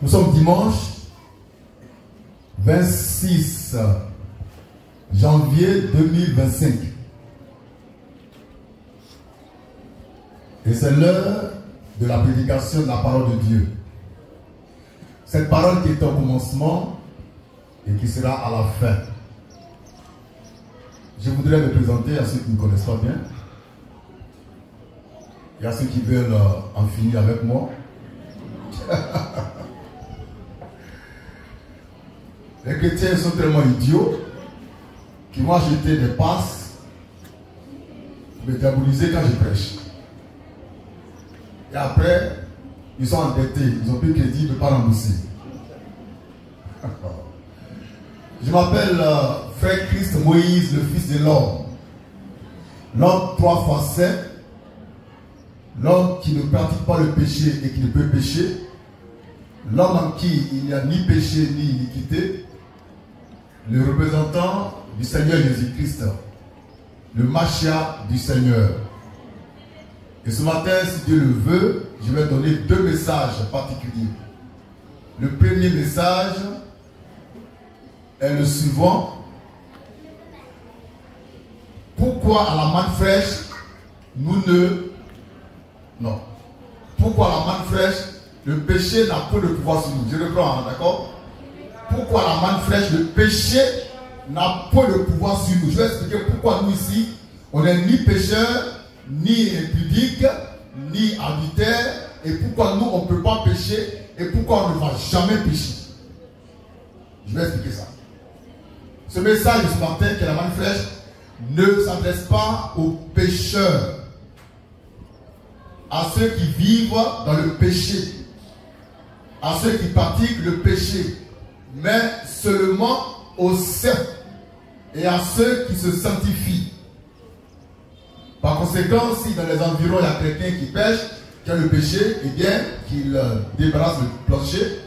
Nous sommes dimanche 26 janvier 2025. Et c'est l'heure de la prédication de la parole de Dieu. Cette parole qui est au commencement et qui sera à la fin. Je voudrais me présenter à ceux qui ne me connaissent pas bien. Et à ceux qui veulent en finir avec moi. Les chrétiens sont tellement idiots qu'ils m'ont jeté des passes pour me diaboliser quand je prêche. Et après, ils sont endettés, ils n'ont plus crédit, ils ne peuvent pas rembourser. Je m'appelle Frère Christ Moïse, le Fils de l'homme. L'homme 3 fois saint, l'homme qui ne pratique pas le péché et qui ne peut pécher, l'homme en qui il n'y a ni péché ni iniquité, le représentant du Seigneur Jésus-Christ, le Machia du Seigneur. Et ce matin, si Dieu le veut, je vais donner 2 messages particuliers. Le premier message est le suivant. Pourquoi à la manne fraîche, pourquoi à la manne fraîche, le péché n'a pas de pouvoir sur nous? Je reprends, d'accord? Pourquoi à la manne fraîche, le péché n'a pas de pouvoir sur nous? Je vais expliquer pourquoi nous ici, on n'est ni pécheurs, ni impudiques, ni adultères, et pourquoi nous on ne peut pas pécher, et pourquoi on ne va jamais pécher. Je vais expliquer ça. Ce message de ce matin, qui est la manne fraîche, ne s'adresse pas aux pécheurs, à ceux qui vivent dans le péché, à ceux qui pratiquent le péché, mais seulement aux saints et à ceux qui se sanctifient. Par conséquent, si dans les environs il y a quelqu'un qui pêche, qui a le péché, eh bien qu'il débarrasse le plancher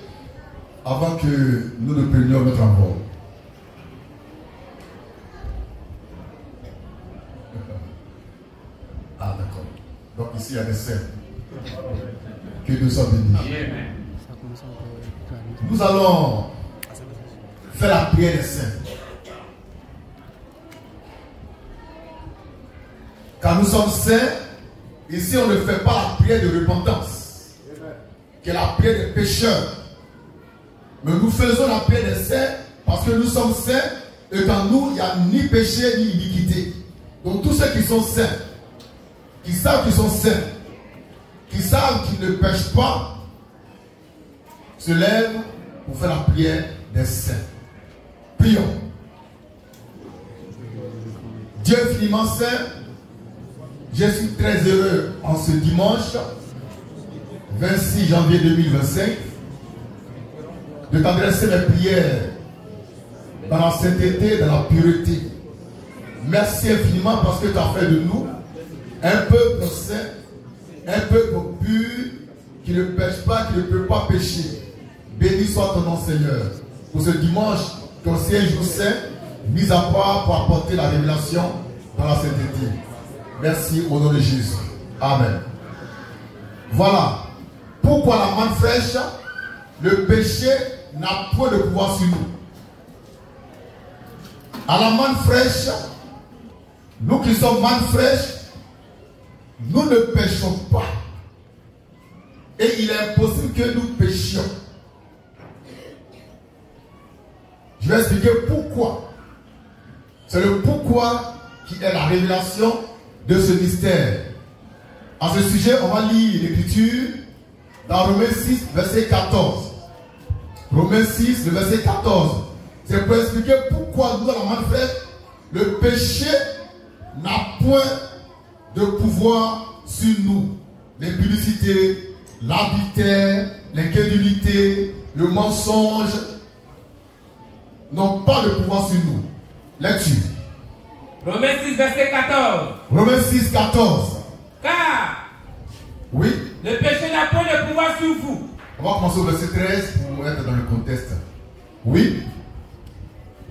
avant que nous ne prenions notre envol. Ah d'accord. Donc ici il y a des saints. Que Dieu soit béni. Nous allons faire la prière des saints. Quand nous sommes saints, ici on ne fait pas la prière de repentance, qui est la prière des pécheurs. Mais nous faisons la prière des saints parce que nous sommes saints et qu'en nous il n'y a ni péché ni iniquité. Donc tous ceux qui sont saints, qui savent qu'ils sont saints, qui savent qu'ils ne pêchent pas, se lèvent pour faire la prière des saints. Prions. Dieu infiniment saint, je suis très heureux en ce dimanche 26 janvier 2025 de t'adresser mes prières dans la sainteté, dans la pureté. Merci infiniment parce que tu as fait de nous un peuple saint, un peuple pur qui ne pêche pas, qui ne peut pas pécher. Béni soit ton nom, Seigneur, pour ce dimanche, ton siège jour saint, mis à part pour apporter la révélation dans la sainteté. Merci au nom de Jésus. Amen. Voilà. Pourquoi la manne fraîche, le péché n'a point de pouvoir sur nous. À la manne fraîche, nous qui sommes manne fraîche, nous ne péchons pas. Et il est impossible que nous péchions. Je vais expliquer pourquoi. C'est le pourquoi qui est la révélation de ce mystère. À ce sujet, on va lire l'écriture dans Romains 6, verset 14. Romains 6, le verset 14. C'est pour expliquer pourquoi nous, dans la manne fraîche, le péché n'a point de pouvoir sur nous. L'impudicité, l'adultère, l'incrédulité, le mensonge n'ont pas de pouvoir sur nous. Lecture. Romains 6, verset 14. Romains 6, 14. Car oui, le péché n'a point de pouvoir sur vous. On va commencer au verset 13 pour être dans le contexte. Oui.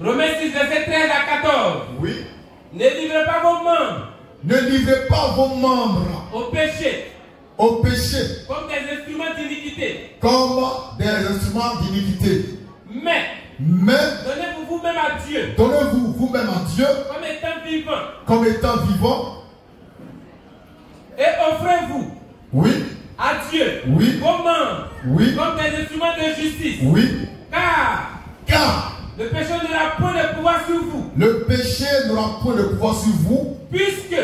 Romains 6, verset 13 à 14. Oui. Ne livrez pas vos membres. Ne livrez pas vos membres au péché. Au péché. Comme des instruments d'iniquité. Comme des instruments chevauchement d'iniquité. Mais donnez-vous vous-même à Dieu. Donnez-vous vous-même à Dieu. Comme étant vivant. Comme étant vivant. Et offrez-vous. Oui. À Dieu. Oui. Vos membres. Oui. Comme des instruments de justice. Oui. Car le péché n'aura point de pouvoir sur vous. Le péché n'aura point de pouvoir sur vous. Puisque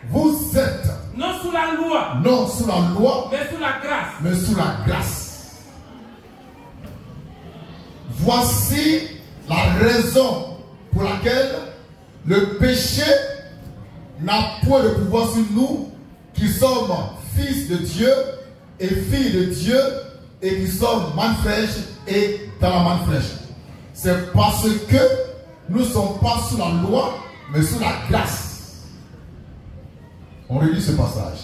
vous êtes non sous la loi. Non sous la loi. Mais sous la grâce. Mais sous la grâce. Voici la raison pour laquelle le péché n'a point de pouvoir sur nous qui sommes fils de Dieu et filles de Dieu et qui sommes manne fraîche et dans la manne fraîche. C'est parce que nous ne sommes pas sous la loi mais sous la grâce. On relit ce passage.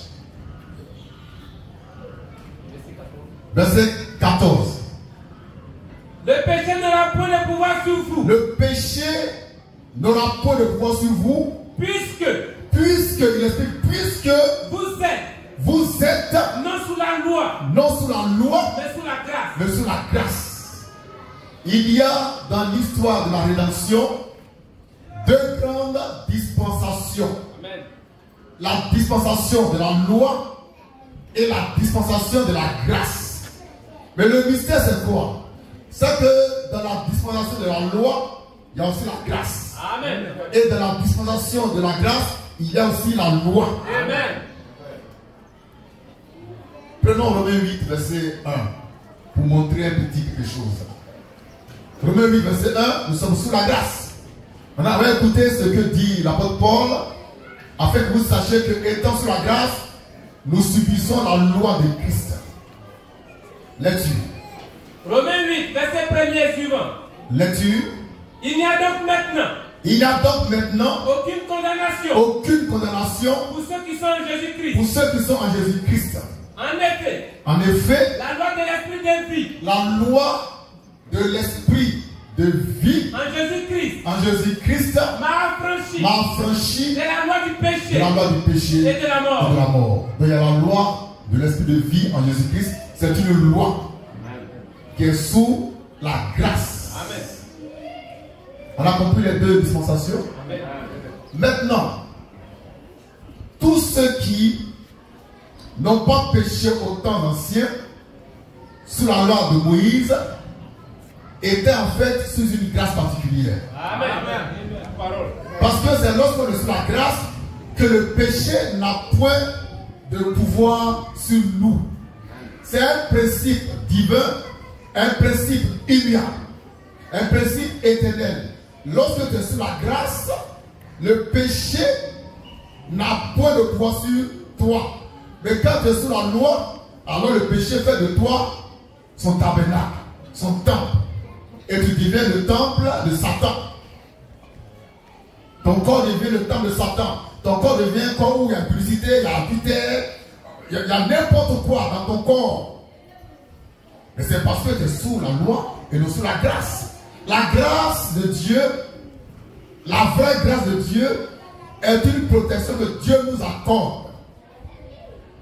Verset 14. Le péché n'aura point de pouvoir sur vous. Le péché n'aura point de pouvoir sur vous. Puisque vous êtes non sous la loi. Mais sous la grâce. Il y a dans l'histoire de la rédemption deux grandes dispensations. Amen. La dispensation de la loi et la dispensation de la grâce. Mais le mystère c'est quoi? C'est que dans la dispensation de la loi, il y a aussi la grâce. Amen. Et dans la dispensation de la grâce, il y a aussi la loi. Amen. Prenons Romains 8, verset 1, pour montrer un petit quelque chose. Romains 8, verset 1, nous sommes sous la grâce. On a écouté ce que dit l'apôtre Paul, afin que vous sachiez que, étant sous la grâce, nous subissons la loi de Christ. Lecture. Romains 8, verset 1er suivant. Lecture. Il n'y a donc maintenant aucune condamnation pour ceux qui sont en Jésus-Christ. En effet, la loi de l'esprit de vie. La loi de l'esprit de vie en Jésus-Christ m'a affranchi de la loi du péché, et de la mort. Donc il y a la loi de l'esprit de vie en Jésus-Christ. C'est une loi qui est sous la grâce. Amen. On a compris les deux dispensations. Amen. Maintenant, tous ceux qui n'ont pas péché au temps ancien, sous la loi de Moïse, étaient en fait sous une grâce particulière. Amen. Parce que c'est lorsqu'on est sous la grâce que le péché n'a point de pouvoir sur nous. C'est un principe divin, un principe immuable, un principe éternel. Lorsque tu es sous la grâce, le péché n'a point de pouvoir sur toi. Mais quand tu es sous la loi, alors le péché fait de toi son tabernacle, son temple. Et tu deviens le temple de Satan. Ton corps devient le temple de Satan. Ton corps devient un corps où il y a impudicité, il y a adultère, il y a n'importe quoi dans ton corps. Mais c'est parce que tu es sous la loi et non sous la grâce. La grâce de Dieu, la vraie grâce de Dieu, est une protection que Dieu nous accorde.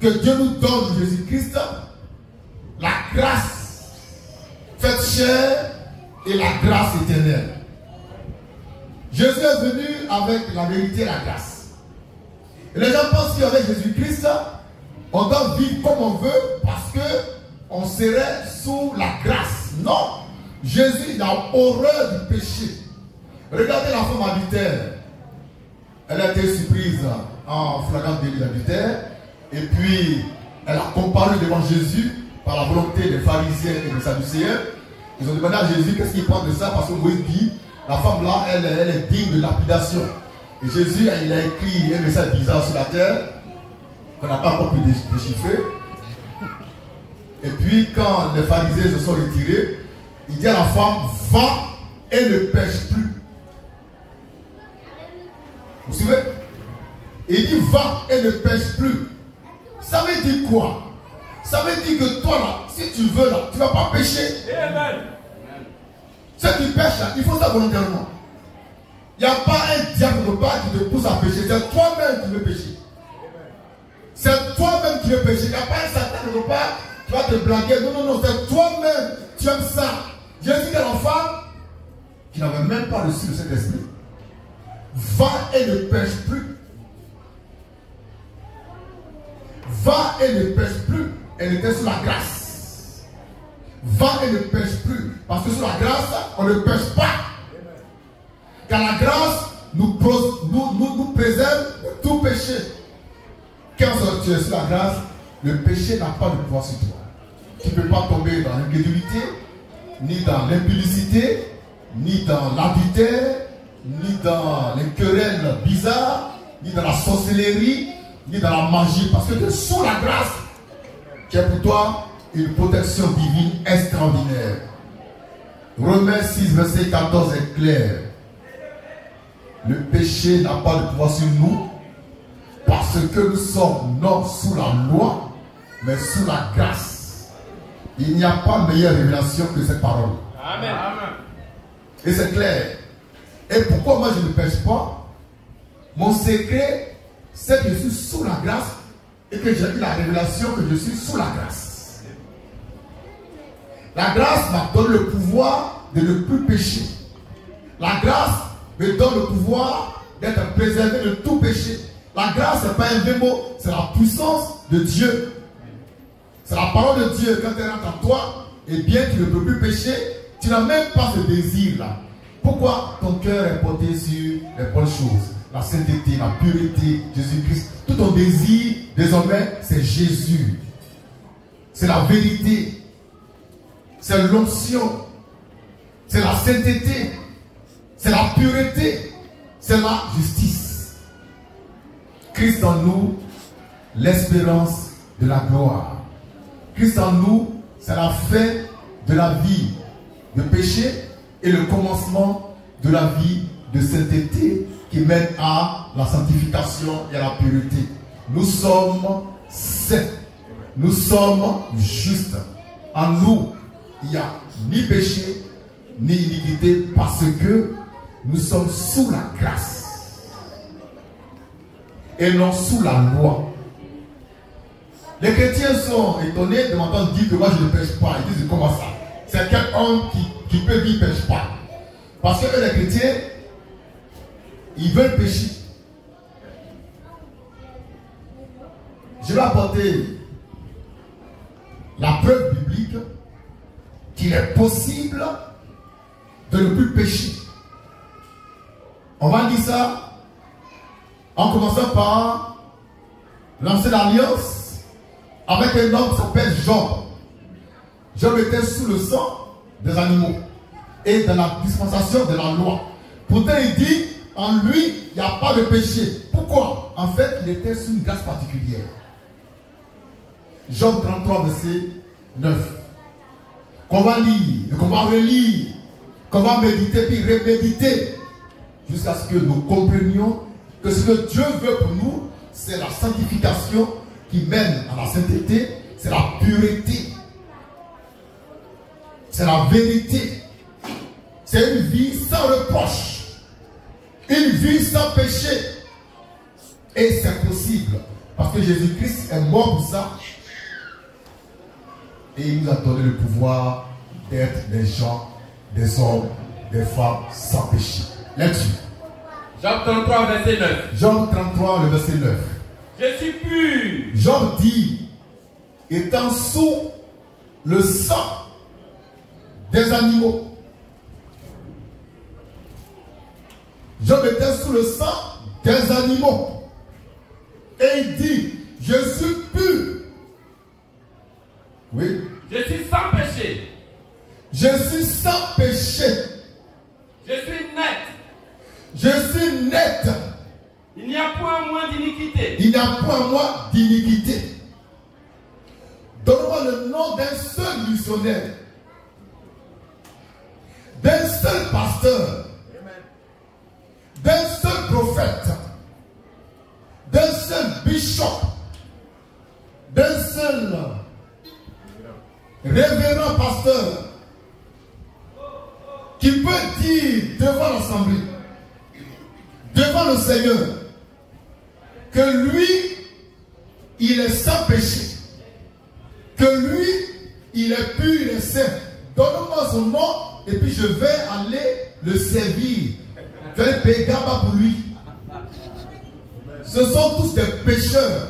Que Dieu nous donne Jésus-Christ. La grâce faite chair et la grâce éternelle. Jésus est venu avec la vérité et la grâce. Et les gens pensent qu'avec Jésus-Christ, on doit vivre comme on veut parce qu'on serait sous la grâce. Non. Jésus a horreur du péché. Regardez la femme adultère. Elle a été surprise en flagrant délit d'adultère. Et puis, elle a comparé devant Jésus par la volonté des pharisiens et des sadducéens. Ils ont demandé à Jésus qu'est-ce qu'il pense de ça, parce que Moïse dit, la femme là, elle est digne de lapidation. Et Jésus, il a écrit un message bizarre sur la terre, qu'on n'a pas encore pu déchiffrer. Et puis, quand les pharisiens se sont retirés, il dit à la femme, va et ne pêche plus. Vous suivez? Il dit, va et ne pêche plus. Ça veut dire quoi? Ça veut dire que toi là, si tu veux là, tu ne vas pas pécher. Amen. Ceux qui pêchent là, il faut ça volontairement. Il n'y a pas un diable de pas qui te pousse à pécher. C'est toi-même qui veux pécher. C'est toi-même qui veux pécher. Il n'y a pas un Satan de pas qui vas te blaguer. Non, non, non, c'est toi-même. Tu aimes ça. Jésus dit à l'enfant qui n'avait même pas reçu le Saint-Esprit, va et ne pêche plus. Va et ne pêche plus. Elle était sous la grâce. Va et ne pêche plus. Parce que sous la grâce, on ne pêche pas. Car la grâce nous préserve de tout péché. Quand tu es sous la grâce, le péché n'a pas de pouvoir sur toi. Tu ne peux pas tomber dans l'incrédulité, ni dans l'impudicité, ni dans l'adultère, ni dans les querelles bizarres, ni dans la sorcellerie, ni dans la magie. Parce que tu es sous la grâce, qui est pour toi une protection divine extraordinaire. Romains 6, verset 14 est clair. Le péché n'a pas de pouvoir sur nous parce que nous sommes non sous la loi, mais sous la grâce. Il n'y a pas meilleure révélation que cette parole. Amen. Et c'est clair. Et pourquoi moi je ne pêche pas? Mon secret, c'est que je suis sous la grâce et que j'ai eu la révélation que je suis sous la grâce. La grâce m'a donné le pouvoir de ne plus pécher. La grâce me donne le pouvoir d'être préservé de tout péché. La grâce, ce n'est pas un démon, c'est la puissance de Dieu. C'est la parole de Dieu. Quand elle rentre en toi, eh bien, tu ne peux plus pécher. Tu n'as même pas ce désir-là. Pourquoi? Ton cœur est porté sur les bonnes choses. La sainteté, la pureté, Jésus-Christ. Tout ton désir, désormais, c'est Jésus. C'est la vérité. C'est l'onction. C'est la sainteté. C'est la pureté. C'est la justice. Christ en nous, l'espérance de la gloire. Christ en nous, c'est la fin de la vie de péché et le commencement de la vie de sainteté qui mène à la sanctification et à la pureté. Nous sommes saints. Nous sommes justes. En nous, il n'y a ni péché, ni iniquité parce que nous sommes sous la grâce et non sous la loi. Les chrétiens sont étonnés de m'entendre dire que moi je ne pêche pas. Ils disent comment ça? C'est quel homme qui peut dire pêche pas? Parce que eux, les chrétiens, ils veulent pécher. Je vais apporter la preuve biblique qu'il est possible de ne plus pécher. On va dire ça en commençant par lancer l'alliance avec un homme qui s'appelle Job. Job était sous le sang des animaux et dans la dispensation de la loi. Pourtant il dit, en lui, il n'y a pas de péché. Pourquoi? En fait, il était sous une grâce particulière. Job 33, verset 9. Qu'on va lire, qu'on va relire, qu'on va méditer, puis reméditer, jusqu'à ce que nous comprenions que ce que Dieu veut pour nous, c'est la sanctification qui mène à la sainteté, c'est la pureté, c'est la vérité, c'est une vie sans reproche, une vie sans péché. Et c'est possible, parce que Jésus-Christ est mort pour ça, et il nous a donné le pouvoir d'être des gens, des hommes, des femmes sans péché. Là-dessus. Job 33, verset 9. Job 33, le verset 9. Je suis pur. Job dit, étant sous le sang des animaux. Job était sous le sang des animaux. Et il dit, je suis pur. Oui. Je suis sans péché. Je suis sans péché. Je suis net. Je suis net. Il n'y a point moins d'iniquité. Il n'y a point moins d'iniquité. Donne-moi le nom d'un seul missionnaire, d'un seul pasteur, d'un seul prophète, d'un seul bishop, d'un seul révérend pasteur qui peut dire devant l'assemblée, devant le Seigneur, que lui, il est sans péché, que lui, il est pur, il est saint. Donne-moi son nom et puis je vais aller le servir. Je vais payer Gaba pour lui. Ce sont tous des pécheurs.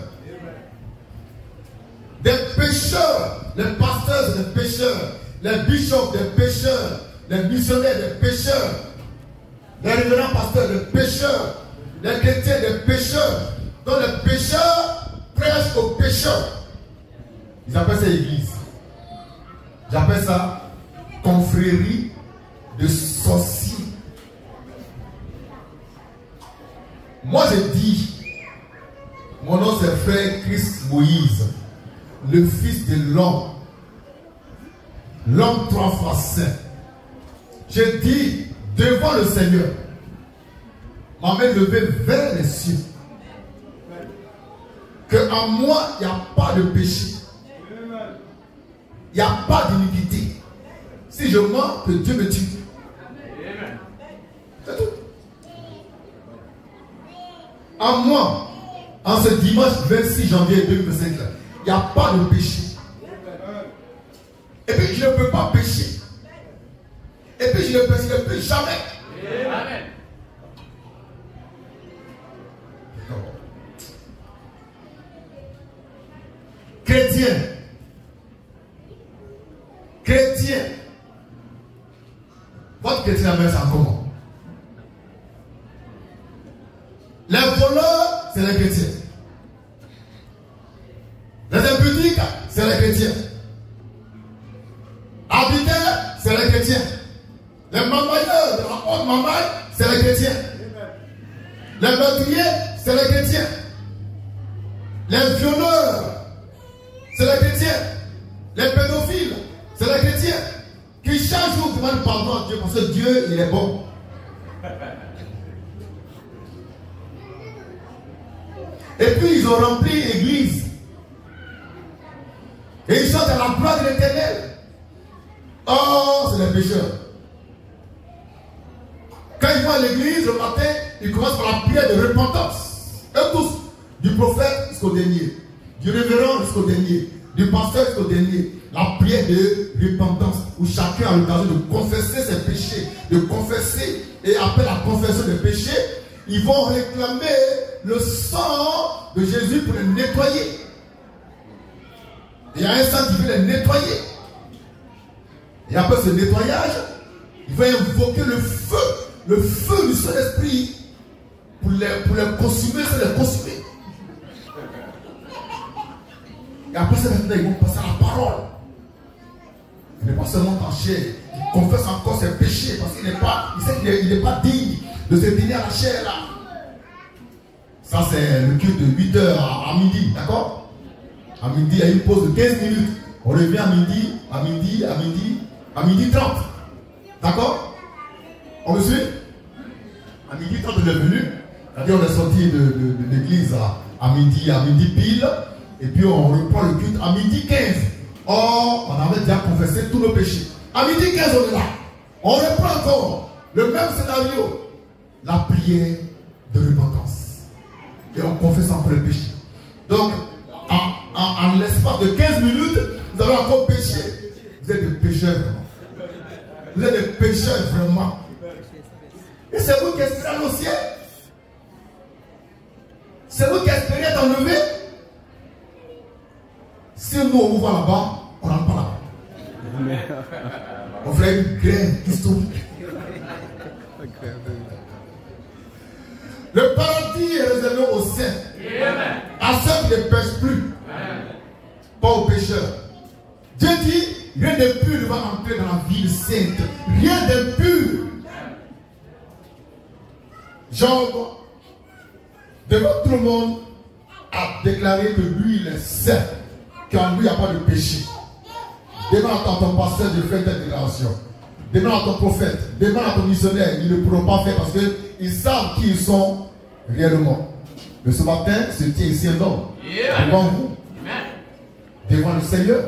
Des pécheurs. Les pasteurs, des pécheurs. Les bishops, des pécheurs. Les missionnaires, des pécheurs. Les révérends pasteurs, des pécheurs. Les chrétiens, des pécheurs. Donc les pécheurs prêchent aux pécheurs. Ils appellent ça église. J'appelle ça confrérie de sorciers. Moi je dis, mon nom c'est frère Christ Moïse, le fils de l'homme, l'homme 3 fois saint. Je dis devant le Seigneur, ma main levée vers les cieux, que en moi il n'y a pas de péché, il n'y a pas d'iniquité. Si je mens, que Dieu me tue. C'est tout. En moi, en ce dimanche 26 janvier 2025, il n'y a pas de péché. Et puis je ne peux pas pécher. Et puis je ne peux jamais. Amen. Chrétien. Chrétien. Votre chrétien amène ça comment? Les voleurs, c'est les chrétiens. Les impudiques, c'est les chrétiens. Habiteurs, c'est les chrétiens. Les mamailleurs de la haute mamaille, c'est les chrétiens. Les meurtriers, c'est les chrétiens. Les violeurs, c'est les chrétiens. Les pédophiles, c'est les chrétiens. Qui chaque jour demandent pardon à Dieu parce que Dieu, il est bon. Et puis ils ont rempli l'église. Et ils chantent à la gloire de l'Éternel. Oh, c'est les pécheurs. Quand ils vont à l'église le matin, ils commencent par la prière de repentance. Eux tous, du prophète jusqu'au dernier, du révérend jusqu'au dernier, du pasteur jusqu'au dernier. La prière de repentance où chacun a l'occasion de confesser ses péchés, de confesser, et après la confession des péchés, ils vont réclamer le sang de Jésus pour les nettoyer. Il y a un sang qui veut les nettoyer. Et après ce nettoyage, il va invoquer le feu du Saint-Esprit pour les consumer, c'est les consumer. Et après ça, maintenant, ils vont passer à la parole. Il n'est pas seulement en chair, il confesse encore ses péchés parce qu'il n'est pas, il sait qu'il n'est pas digne de se tenir à la chair là. Ça c'est le culte de 8h à midi, d'accord? À midi, il y a une pause de 15 minutes. On revient à midi 30. D'accord? On me suit? À midi 30 on est venu. C'est-à-dire on est sorti de l'église à midi pile. Et puis on reprend le culte à midi 15. Or, on avait déjà confessé tous nos péchés. À midi 15, on est là. On reprend encore le même scénario. La prière de repentance. Et on confesse encore les péchés. Donc, en l'espace de 15 minutes, vous avez encore péché. Vous êtes des pécheurs vraiment. Vous êtes des pécheurs vraiment. Et c'est vous qui espérez au ciel. C'est vous qui espérez être enlevé. Si nous on vous voit là-bas, on n'entre pas là-bas. On fait une grève historique. Le paradis est réservé aux saints. À ceux qui ne pêchent plus. Pas aux pécheurs. Dieu dit, rien d'impur ne va entrer dans la ville sainte. Rien d'impur. Job, devant tout le monde, a déclaré que lui, il est saint. Qu'en lui, il n'y a pas de péché. Demande à ton pasteur de faire cette déclaration. Demande à ton prophète. Demande à ton missionnaire. Ils ne pourront pas faire parce qu'ils savent qui ils sont réellement. Mais ce matin, se tient ici un homme. Devant vous. Devant le Seigneur.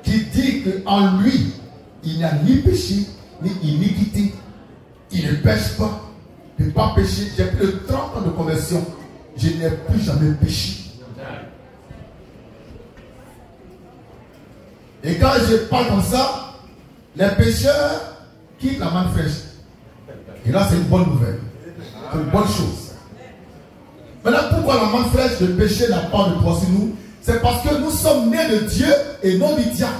Qui dit qu'en lui, il n'y a ni péché, ni iniquité. Il ne pêche pas. Il ne peut pas pécher. J'ai plus de 30 ans de conversion. Je n'ai plus jamais péché. Et quand je parle comme ça, les pécheurs quittent la manne fraîche. Et là, c'est une bonne nouvelle. C'est une bonne chose. Maintenant, pourquoi la manne fraîche, le péché n'a pas de pouvoir sur nous? C'est parce que nous sommes nés de Dieu et non du diable.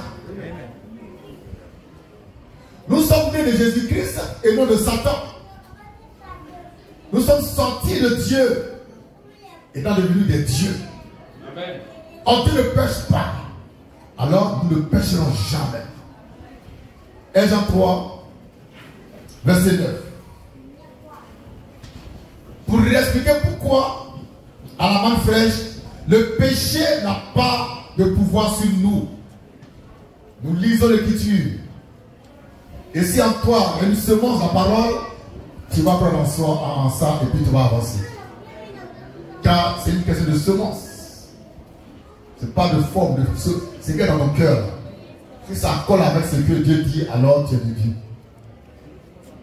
Nous sommes nés de Jésus-Christ et non de Satan. Nous sommes sortis de Dieu étant devenus des dieux. Amen. On Dieu ne pêche pas. Alors nous ne pêcherons jamais. 1 Jean 3, verset 9. Pour expliquer pourquoi, à la manne fraîche, le péché n'a pas de pouvoir sur nous. Nous lisons l'Écriture. Et si en toi, il y a une semence la parole, tu vas prendre en ça et puis tu vas avancer. Car c'est une question de semence. Ce n'est pas de forme, c'est qu'il y a dans ton cœur. Si ça colle avec ce que Dieu dit, alors tu es de Dieu.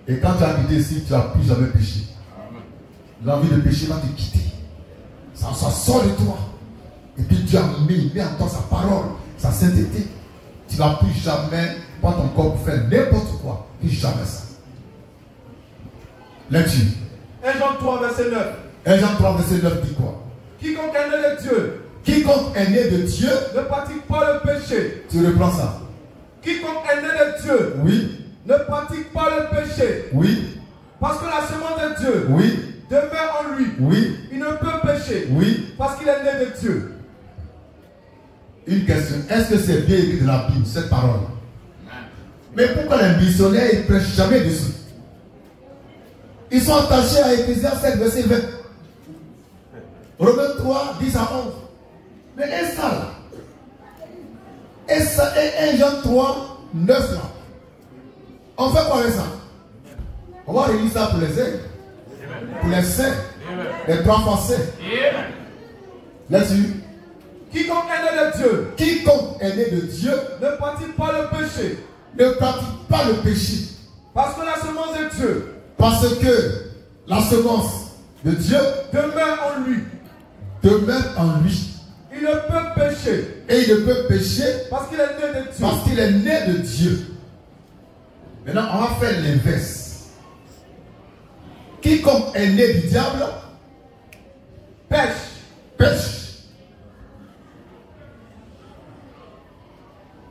Et quand tu as quitté ici, tu n'as plus jamais péché. L'envie de pécher va te quitter. Ça sort de toi. Et puis Dieu a mis en toi sa parole, sa sainteté. Tu ne vas plus jamais prendre ton corps pour faire n'importe quoi. Plus jamais ça. Lecture. 1 Jean 3, verset 9. 1 Jean 3, verset 9 dit quoi? Quiconque est né de Dieu. Quiconque est né de Dieu ne pratique pas le péché. Tu reprends ça. Quiconque est né de Dieu. Oui. Ne pratique pas le péché. Oui. Parce que la semence de Dieu. Oui. Demeure en lui. Oui. Il ne peut pécher. Oui. Parce qu'il est né de Dieu. Une question. Est-ce que c'est bien écrit dans la Bible, cette parole? Mais pourquoi les missionnaires ne prêchent jamais dessus? Ils sont attachés à Ecclésiaste 7, verset 20. Romains 3, 10 à 11. Mais est-ce ça là? Et 1 Jean 3, 9 là. On fait quoi avec ça? On va relire ça pour les aigles, pour les saints, les trois français. Là-dessus. Quiconque est né de Dieu. Quiconque est né de Dieu ne pratique pas le péché. Ne pratique pas le péché. Parce que la semence de Dieu. Parce que la semence de Dieu demeure en lui. Demeure en lui. Il ne peut pécher. Et il ne peut pécher parce qu'il est né de Dieu. Parce qu'il est né de Dieu. Maintenant, on va faire l'inverse. Quiconque est né du diable pêche. Pêche.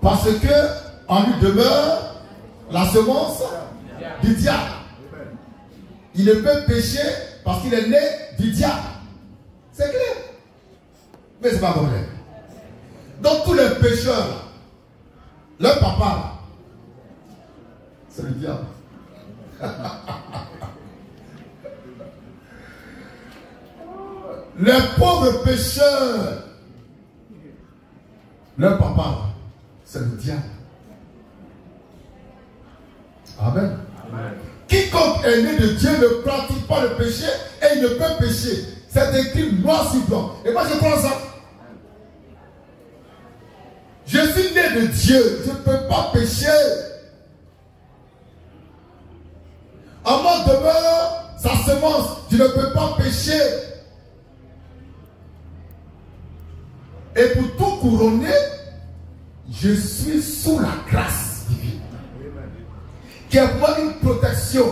Parce que en lui demeure la semence du diable. Il ne peut pécher parce qu'il est né du diable. C'est clair. Mais ce n'est pas vrai. Donc tous les pécheurs, leur papa, c'est le diable. Les pauvres pécheurs, leur papa, c'est le diable. Amen. Amen. Quiconque est né de Dieu ne pratique pas le péché et il ne peut pécher. C'est écrit noir sur blanc. Et moi je prends ça. Je suis né de Dieu. Je ne peux pas pécher. En moi demeure sa semence. Je ne peux pas pécher. Et pour tout couronner, je suis sous la grâce divine. Qui a pour moi une protection,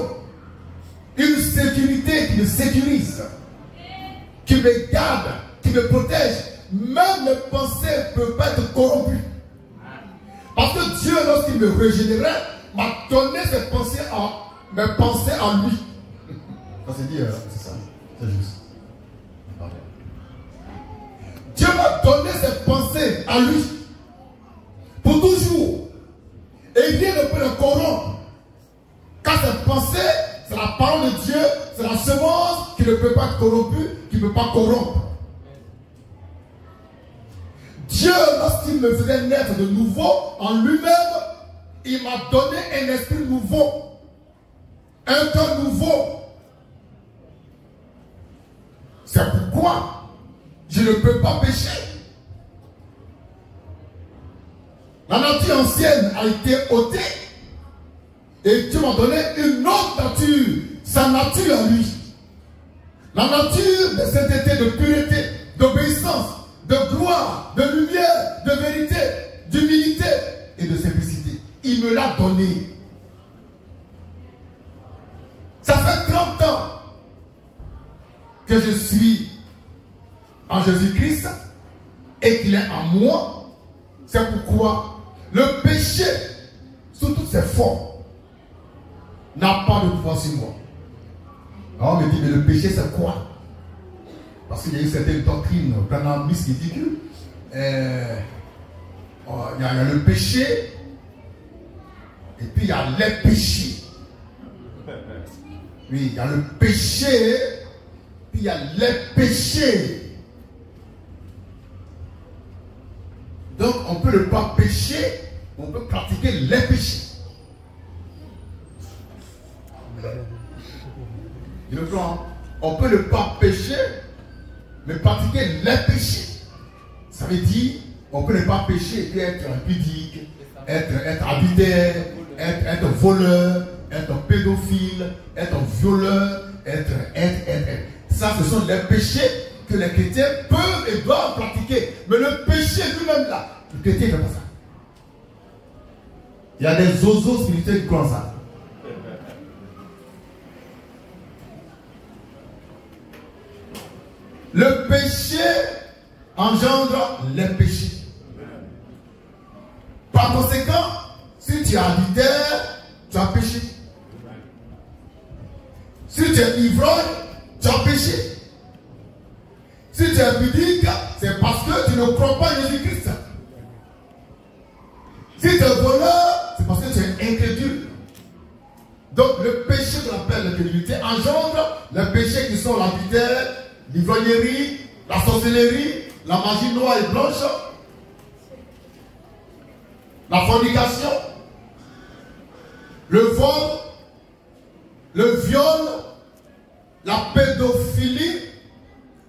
une sécurité qui me sécurise, qui me garde, qui me protège. Même mes pensées ne peuvent pas être corrompues. Parce que Dieu, lorsqu'il me régénérait, m'a donné mes pensées en lui. Ça c'est dit, c'est ça, c'est juste. Dieu m'a donné ses pensées à lui. Pour toujours. Et rien ne peut le corrompre. Car cette pensée, c'est la parole de Dieu, c'est la semence qui ne peut pas être corrompue, qui ne peut pas corrompre. Dieu, lorsqu'il me faisait naître de nouveau en lui-même, il m'a donné un esprit nouveau, un cœur nouveau. C'est pourquoi je ne peux pas pécher. La nature ancienne a été ôtée. Et Dieu m'a donné une autre nature, sa nature à lui. La nature de sainteté, de pureté, d'obéissance, de gloire, de lumière, de vérité, d'humilité, de simplicité. Il me l'a donné. Ça fait 30 ans que je suis en Jésus-Christ et qu'il est en moi. C'est pourquoi le péché, sous toutes ses formes, n'a pas de pouvoir sur moi. Alors on me dit, mais le péché c'est quoi? Parce qu'il y a une certaine doctrine branhamique qui dit que il y a le péché et puis il y a les péchés. Oui, il y a le péché puis il y a les péchés. Donc on peut ne pas pécher, on peut pratiquer les péchés. Je le prends. On peut ne pas pécher, mais pratiquer les péchés. Ça veut dire, on peut ne pas pécher et puis être impudique, être adultère, être voleur, être pédophile, être violeur, être. Ça, ce sont les péchés que les chrétiens peuvent et doivent pratiquer. Mais le péché lui-même là, le chrétien ne fait pas ça. Il y a des oiseaux spirituels qui croient ça. Le péché engendre les péchés. Par conséquent, si tu es adultère, tu as péché. Si tu es ivrogne, tu as péché. Si tu es pudique, c'est parce que tu ne crois pas en Jésus-Christ. Si tu es voleur, c'est parce que tu es incrédule. Donc le péché qu'on appelle l'incrédulité engendre les péchés qui sont l'adultère, l'ivrognerie, la sorcellerie, la magie noire et blanche, la fornication, le vol, le viol, la pédophilie,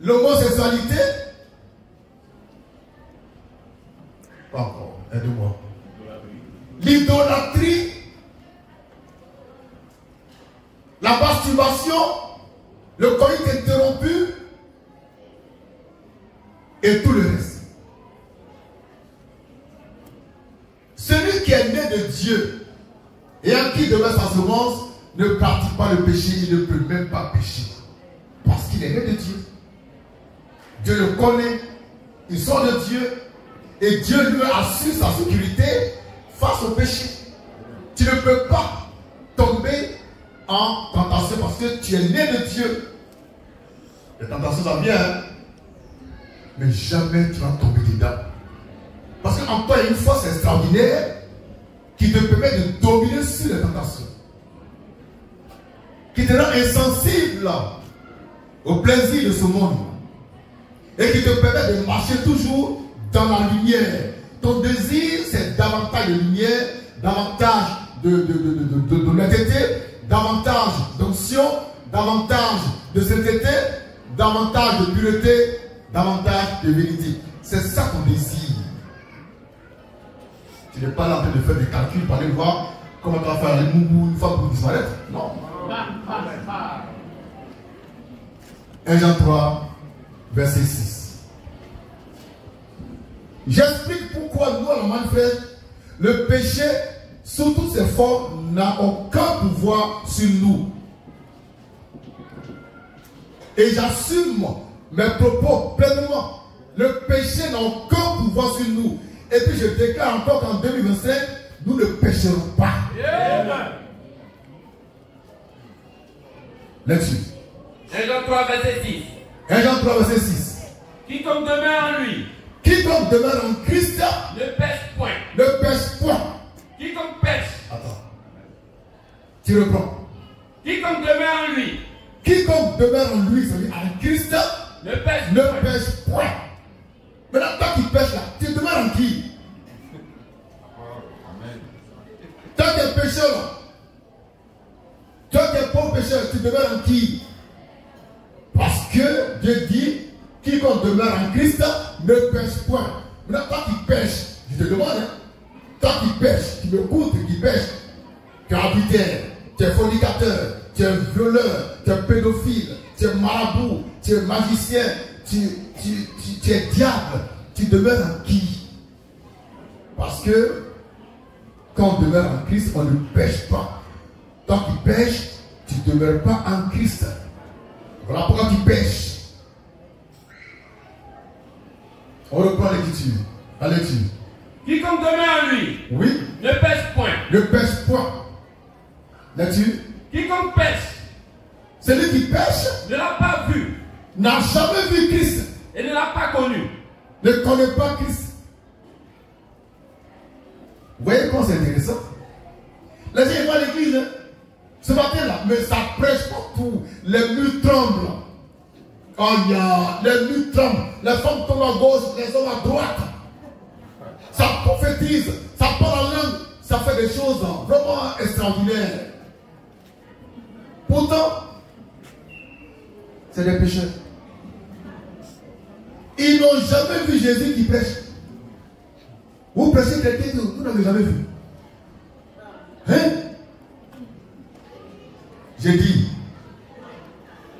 l'homosexualité. Pas encore, aide-moi. L'idolâtrie, la masturbation, le coït interrompu et tout le reste. Celui qui est né de Dieu et en qui demeure sa semence ne pratique pas le péché, il ne peut même pas pécher. Parce qu'il est né de Dieu. Dieu le connaît, il sort de Dieu et Dieu lui assure sa sécurité face au péché. Tu ne peux pas tomber en tentation parce que tu es né de Dieu. Les tentations ça vient, hein? Mais jamais tu vas tomber dedans. Parce qu'en toi, il y a une force extraordinaire qui te permet de dominer sur les tentations. Qui te rend insensible au plaisir de ce monde. Et qui te permet de marcher toujours dans la lumière. Ton désir, c'est davantage de lumière, davantage de l'honnêteté, davantage d'onction, davantage de sainteté, davantage de pureté, davantage de vérité. C'est ça ton désir. Tu n'es pas là en train de faire des calculs pour aller voir comment tu vas faire les moumous une fois pour disparaître. Non. 1 Jean 3, verset 6. J'explique pourquoi nous, mon frère, le péché, sous toutes ses formes, n'a aucun pouvoir sur nous. Et j'assume mes propos pleinement. Le péché n'a aucun pouvoir sur nous. Et puis je déclare encore qu'en 2025, nous ne pécherons pas. Là-dessus. 1 Jean 3, verset 6. 1 Jean 3, verset 6. Quiconque demeure en lui. Quiconque demeure en Christ ne pêche point. Ne pêche point. Quiconque pêche. Attends. Tu reprends. Quiconque demeure en lui. Quiconque demeure en lui, c'est-à-dire en Christ, ne pêche point. Maintenant, toi qui pêches là, tu demeures en qui? Toi qui es pécheur là, toi qui es pauvre pécheur, tu demeures en qui? Parce que Dieu dit, quiconque demeure en Christ ne pêche point. Maintenant, toi qui pêches, je te demande, hein, toi qui pêches, tu m'écoutes, qui pêches, tu es arbitraire, tu es fornicateur, tu es violeur, tu es pédophile, tu es marabout, tu es magicien, tu es diable, tu demeures en qui? Parce que quand on demeure en Christ, on ne pêche pas. Tant qu'il pêche, tu ne demeures pas en Christ. Voilà pourquoi tu pêches. On reprend l'écriture. La lecture. Quiconque demeure en lui, oui, ne pêche point. Ne pêche point. Lecture. Quiconque pêche, celui qui pêche, ne l'a pas vu, n'a jamais vu Christ, et ne l'a pas connu, ne connaît pas Christ. Vous voyez comment c'est intéressant? Les gens vont à l'église, hein? Ce matin-là, mais ça prêche partout. Les murs tremblent. Oh, les murs tremblent. Les femmes tombent à gauche, les hommes à droite. Ça prophétise, ça parle en langue, ça fait des choses vraiment extraordinaires. Pourtant, c'est des pécheurs. Ils n'ont jamais vu Jésus qui prêche. Vous prêchez quelqu'un que vous n'avez jamais vu. Hein? J'ai dit,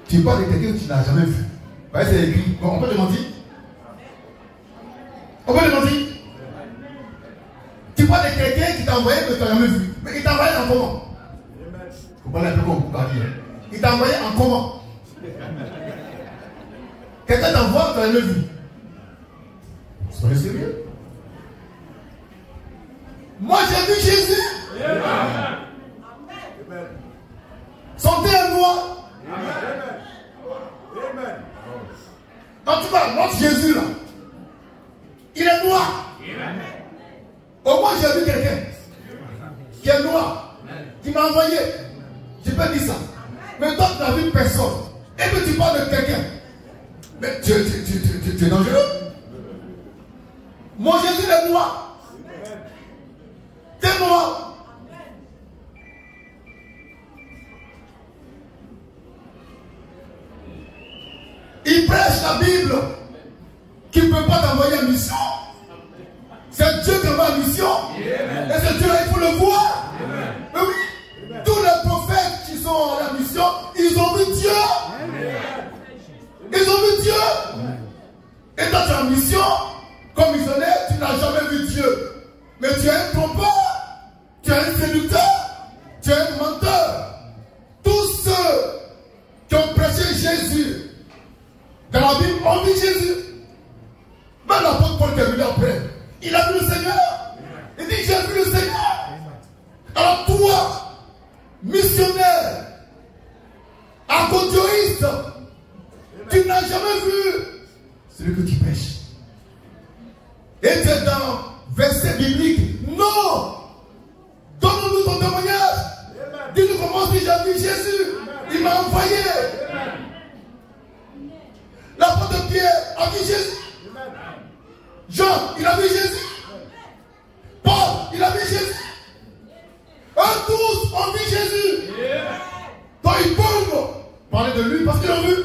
tu parles de quelqu'un que tu n'as jamais vu. C'est écrit. On peut demander. On peut demander. Tu parles de quelqu'un qui t'a envoyé que tu n'as jamais vu. Mais il t'a envoyé en comment? Vous parlez un peu comme vous parlez. Il t'a envoyé en comment? Quelqu'un t'envoie, tu n'as jamais vu. Soyez sérieux. Moi j'ai vu Jésus. Son teint est noir. En tout cas, notre Jésus là, il est noir. Au moins j'ai vu quelqu'un qui est noir, qui m'a envoyé. Je peux dire ça. Mais toi tu n'as vu personne. Et puis tu parles de quelqu'un. Mais tu es dangereux. Mon Jésus est noir. T'es noir. Il prêche la Bible qui ne peut pas t'envoyer en mission. C'est Dieu qui envoie en mission. Et ce Dieu-là, il faut le voir. Mais oui, tous les prophètes qui sont en la mission, ils ont vu Dieu. Ils ont vu Dieu. Et toi, tu es en mission, comme missionnaire, tu n'as jamais vu Dieu. Mais tu es un trompeur, tu es un séducteur, tu es un menteur. Tous ceux qui ont prêché Jésus dans la Bible ont vu Jésus. Même l'apôtre Paul qui est venu après, il a vu le Seigneur. Il dit, j'ai vu le Seigneur. Alors toi, missionnaire, accordioïste, tu n'as jamais vu celui que tu pêches. Et tu es dans verset biblique. Non! Donne-nous ton témoignage. Dis-nous comment si j'ai vu Jésus. Il m'a envoyé. L'apôtre Pierre a vu Jésus. Jean, il a vu Jésus. Paul, il a vu Jésus. Eux tous ont vu Jésus. Toi, ils peuvent parler de lui parce qu'ils l'ont vu.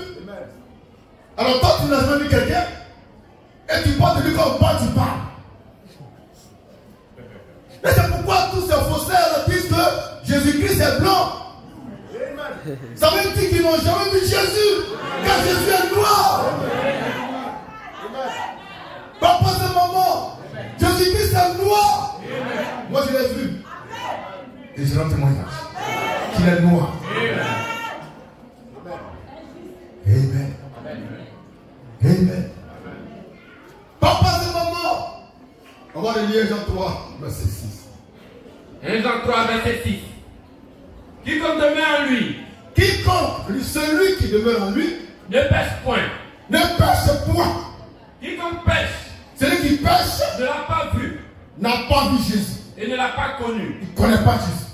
Alors toi, tu n'as jamais vu quelqu'un et tu parles de lui comme toi, tu parles. Et c'est pourquoi tous ces faussaires disent que Jésus-Christ est blanc. Ça veut dire qu'ils n'ont jamais vu Jésus, car Jésus est noir. Papa et maman, Jésus-Christ est noir. Moi je l'ai vu. Et je rends témoignage qu'il est noir. Amen. Amen. Papa et maman, on va le lire Jean 3, verset 6. 1 Jean 3, verset 6. Quiconque demeure en lui, celui qui demeure en lui, ne pêche point. Ne pêche point. Quiconque pêche, celui qui pêche, ne l'a pas vu, n'a pas vu Jésus. Et ne l'a pas connu. Il ne connaît pas Jésus.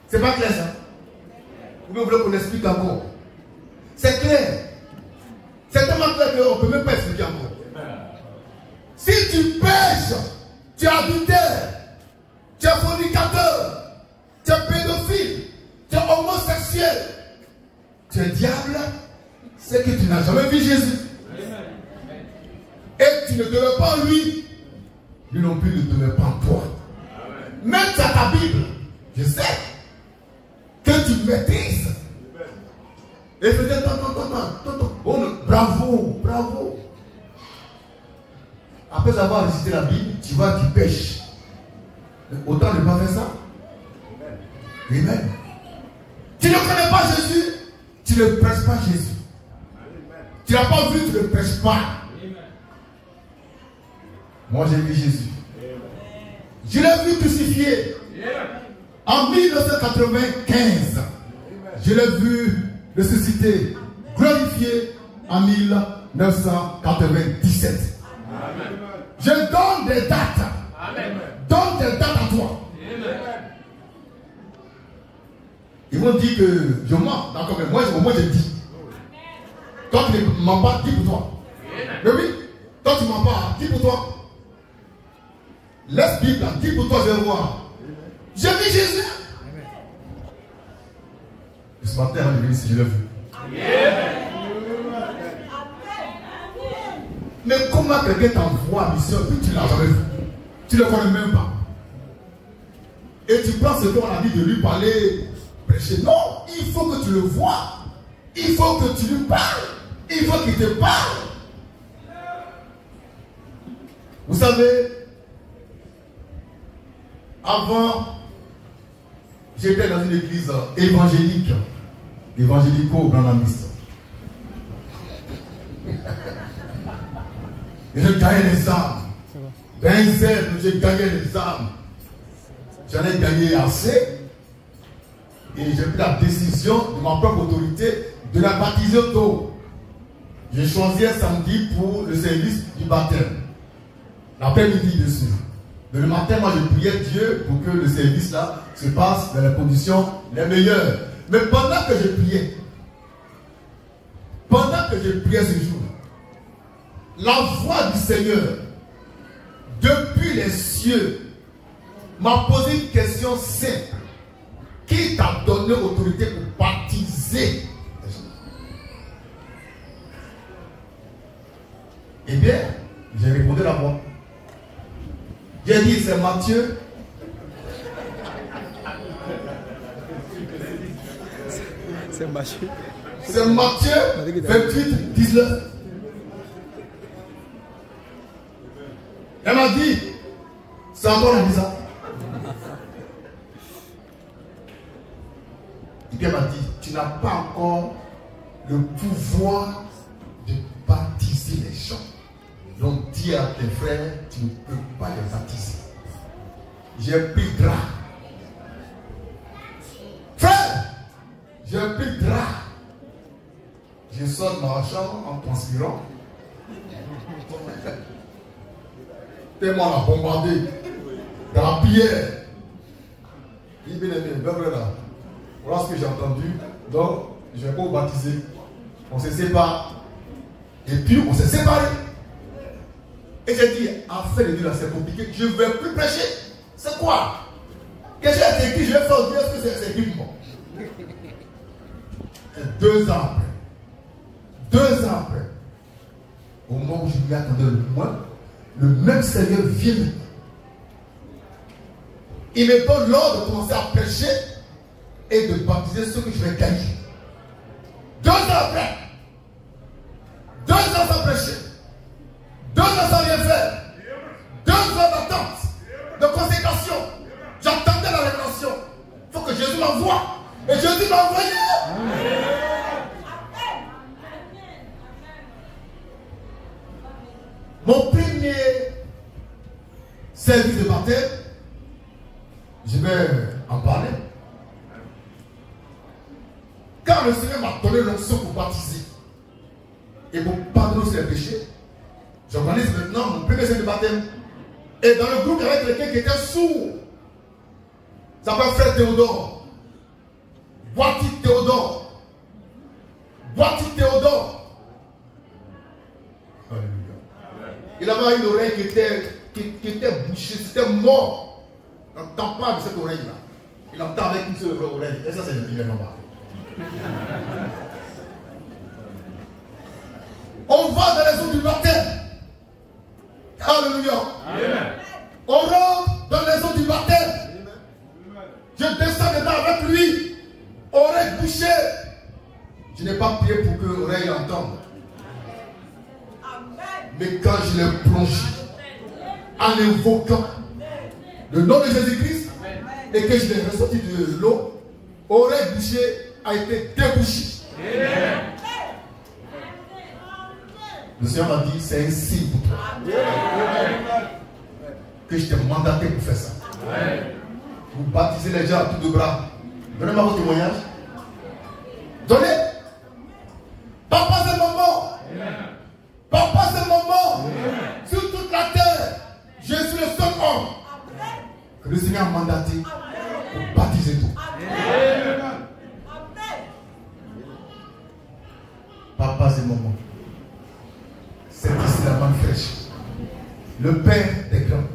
C'est pas clair ça? Vous voulez qu'on explique encore? C'est clair. C'est tellement clair qu'on ne peut même pas expliquer encore. Si tu pêches, tu es adultère, tu es fornicateur, tu es pédophile, tu es homosexuel, tu es diable, c'est que tu n'as jamais vu Jésus. Et tu ne demeures pas en lui, lui non plus ne demeure pas en toi. Même dans ta Bible, je sais que tu maîtrises. Et faisais bravo, bravo. Après avoir récité la Bible, tu vas, tu pêches. Autant ne pas faire ça. Amen. Tu ne connais pas Jésus, tu ne prêches pas Jésus. Tu n'as pas vu, tu ne prêches pas. Moi j'ai vu Jésus. Je l'ai vu crucifié. En 1995. Je l'ai vu ressuscité, glorifié en 1997. Amen. Je donne des dates. Amen. Donne des dates à toi. Amen. Ils m'ont dit que je mens. D'accord, mais moi je dis. Toi tu ne mens pas, dis pour toi. Mais oui, toi tu ne mens pas, dis pour toi. Laisse Bible, dis pour toi, je vais voir. J'ai vu Jésus. Et ce matin, je vais ici, je l'ai vu. Mais comment quelqu'un t'envoie à mission et tu ne l'as jamais vu? Tu ne le connais même pas. Et tu prends ce qu'on a dit de lui parler, prêcher. Non, il faut que tu le vois. Il faut que tu lui parles. Il faut qu'il te parle. Vous savez, avant, j'étais dans une église évangélique, évangélico-brandamiste. Et je gagnais les âmes. J'ai gagné les âmes. J'en ai gagné assez. Et j'ai pris la décision de ma propre autorité de la baptiser d'eau. J'ai choisi un samedi pour le service du baptême. L'après-midi dessus. Mais le matin, moi, je priais Dieu pour que le service là se passe dans les conditions les meilleures. Mais pendant que je priais ce jour, la voix du Seigneur, depuis les cieux, m'a posé une question simple. Qui t'a donné l'autorité pour baptiser? Eh bien, j'ai répondu la voix. J'ai dit, c'est Matthieu. C'est Matthieu. C'est Matthieu 28, 19. Elle m'a dit, c'est encore un bizarre. Et puis elle m'a dit, tu n'as pas encore le pouvoir de baptiser les gens. Donc dis à tes frères, tu ne peux pas les baptiser. J'ai pris le drap. Frère, j'ai pris le drap. Je sors de ma chambre en transpirant. Tellement on a bombardé dans la prière. Il dit, bien aimé, là. Voilà ce que j'ai entendu. Donc, je ne vais pas vous baptiser. On se sépare. Et puis, on s'est séparés. Et j'ai dit, afin de dire là, c'est compliqué. Je ne vais plus prêcher. C'est quoi? Que j'ai écrit, je vais faire dire ce que c'est écrit pour moi. Et 2 ans après, au moment où je m'y attendais le moins, le même Seigneur vient. Il me donne l'ordre de commencer à prêcher et de baptiser ceux que je vais gagner. 2 ans après, 2 ans sans prêcher, 2 ans sans rien faire, 2 ans d'attente, de consécration. J'attendais la révélation. Il faut que Jésus m'envoie. Et Jésus m'a envoyé. Mon premier service de baptême, je vais en parler. Quand le Seigneur m'a donné l'onction pour baptiser et pour pardonner ses péchés, j'organise maintenant mon premier service de baptême. Et dans le groupe, il y avait quelqu'un qui était sourd. Ça s'appelle Frère Théodore. Boiti Théodore. Il avait une oreille qui était bouchée, c'était mort. On n'entend pas de cette oreille-là. Il entend avec une seule oreille. Et ça, c'est le premier normal. On va dans les eaux du baptême. Alléluia. Amen. On rentre dans les eaux du baptême. Je descends dedans avec lui. Oreille bouchée. Je n'ai pas prié pour que l'oreille entende. Mais quand je l'ai plongé, en invoquant, le nom de Jésus-Christ, et que je l'ai ressorti de l'eau, oreille bouchée a été débouchée. Le Seigneur m'a dit, c'est un signe pour toi. Que je t'ai mandaté pour faire ça. Vous baptisez les gens à tout de bras. Donnez-moi vos témoignages. Donnez. Papa, c'est mon mot. Papa, c'est mon mot. Sur toute la terre, je suis le seul homme que le Seigneur a mandaté pour baptiser tout. Papa, c'est mon mot. C'est ici la manne fraîche. Le Père des grands.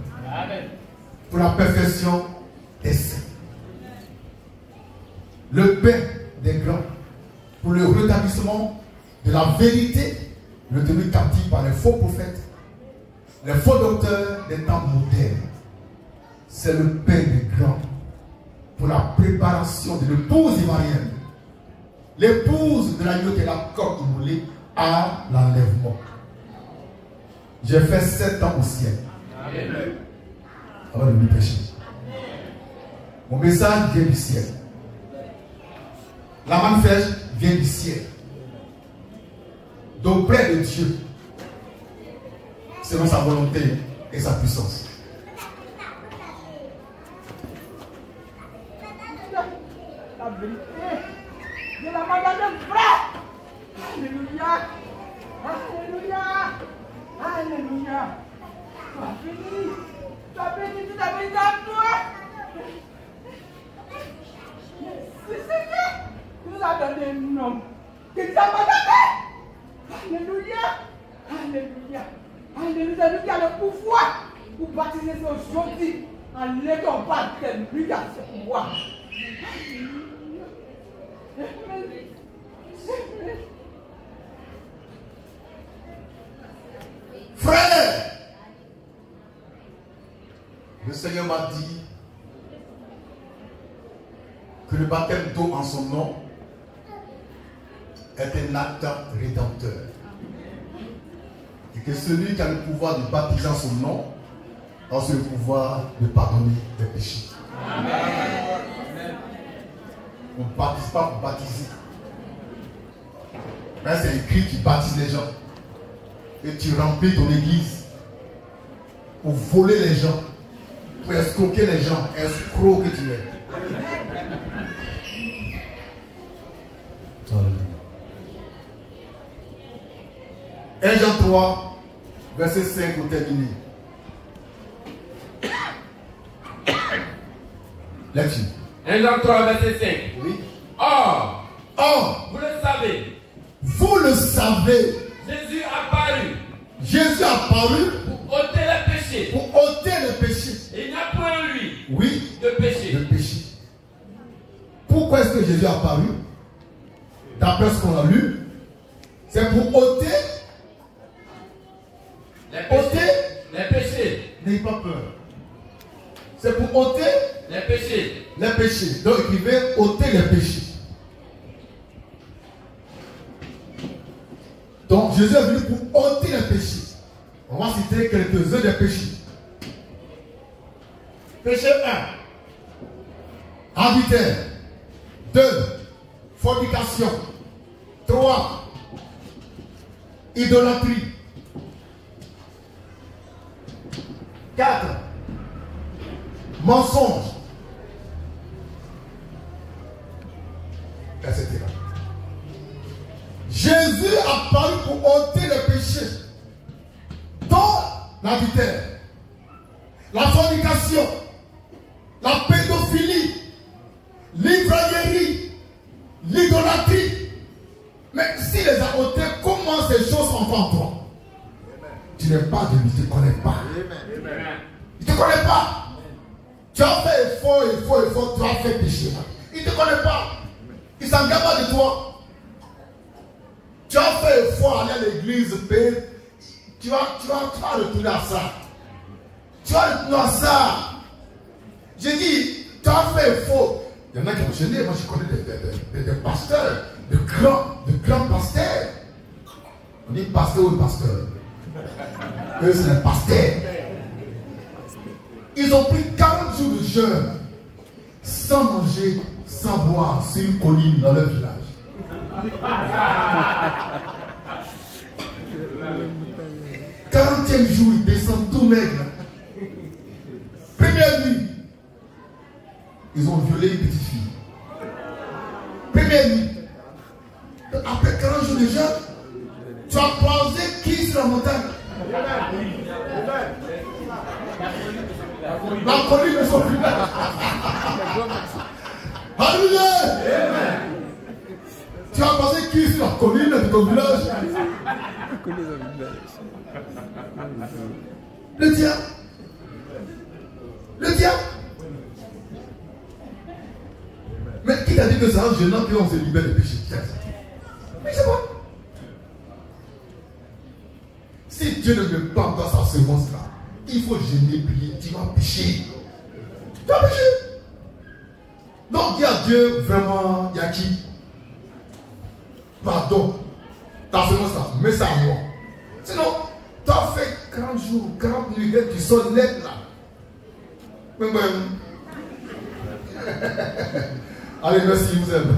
Pour la perfection des saints. Le Père des grands. Pour le rétablissement de la vérité retenue captive par les faux prophètes, les faux docteurs des temps modernes. C'est le Père des grands. Pour la préparation de l'épouse ivoirienne. L'épouse de l'agneau qui est la corde immolée à l'enlèvement. J'ai fait 7 ans au ciel. Avant de me pécher. Mon message vient du ciel. La manne fraîche vient du ciel. D'auprès de Dieu. Selon sa volonté et sa puissance. La vérité. Je la mandate vrai. Alléluia. Alléluia. Alléluia. Sois béni. Sois béni, tu t'as béni à toi. Merci Seigneur. Tu nous as donné un nom. Que tu as mandaté. Alléluia. Alléluia. Alléluia. Lui qui a le pouvoir pour baptiser aujourd'hui. En l'aidant pas de lui à ce pouvoir. Frère, le Seigneur m'a dit que le baptême d'eau en son nom est un acte rédempteur. Et que celui qui a le pouvoir de baptiser en son nom a aussi le pouvoir de pardonner les péchés. Amen. On ne baptise pas pour baptiser. Mais c'est écrit qui baptise les gens. Et tu remplis ton église pour voler les gens, pour escroquer les gens, escroc que tu es. Alléluia. 1 Jean 3, verset 5 pour terminer. Lecture. 1 Jean 3, verset 5. Oui. Or, Or, vous le savez. Vous le savez. Jésus a apparu. Jésus a apparu pour ôter les péchés. Pour ôter les péchés. Et il n'y a point en lui. Oui. De péché. De péché. Pourquoi est-ce que Jésus a apparu? D'après ce qu'on a lu, c'est pour ôter les péchés. Les péchés. N'ayez pas peur. C'est pour ôter les péchés. Les péchés. Donc écrivez ôter les péchés. Donc Jésus est venu pour ôter les péchés. On va citer quelques-uns des péchés. Péché 1. Adultère. 2. Fornication. 3. Idolâtrie. 4. Mensonge. Etc. Jésus a paru pour ôter les péchés, dont l'adultère, la fornication, la pédophilie, l'ivrognerie, l'idolâtrie. Mais s'il les a ôtés, comment ces choses sont en toi? Tu n'es pas de lui, tu ne connais pas. Il ne te connaît pas. Tu as fait effort, tu as fait péché. Il ne te connaît pas. Il ne s'engage pas de toi. Tu as fait effort aller à l'église, tu vas retourner à ça. Tu vas retourner à ça. J'ai dit, tu as fait effort. Il y en a qui ont gêné. Moi, je connais des pasteurs, de grands pasteurs. On dit pasteur ou pasteur. Eux, c'est les pasteurs. Ils ont pris 40 40 jours de jeûne, sans manger, sans boire, sur une colline dans leur village. « 40e jour, ils descendent tout maigres. Première nuit, ils ont violé une petite fille. Première nuit. Après 40 jours de jeûne, tu as croisé qui sur la montagne? La colline de son village. Alléluia. Tu as croisé qui sur la colline de ton village? Le diable. Le diable. Mais qui t'a dit que c'est en gênant qu'on se libère des péchés? Mais c'est bon. Si Dieu ne met pas dans sa semence là, il faut gêner, prier, tu vas pécher. Tu vas pécher. Donc il y a Dieu vraiment, il y a qui? Pardon. Ta semence là, mets ça à moi. Sinon, tu as fait 40 jours, 40 nuits, tu sors net là. Allez, merci, je vous aime.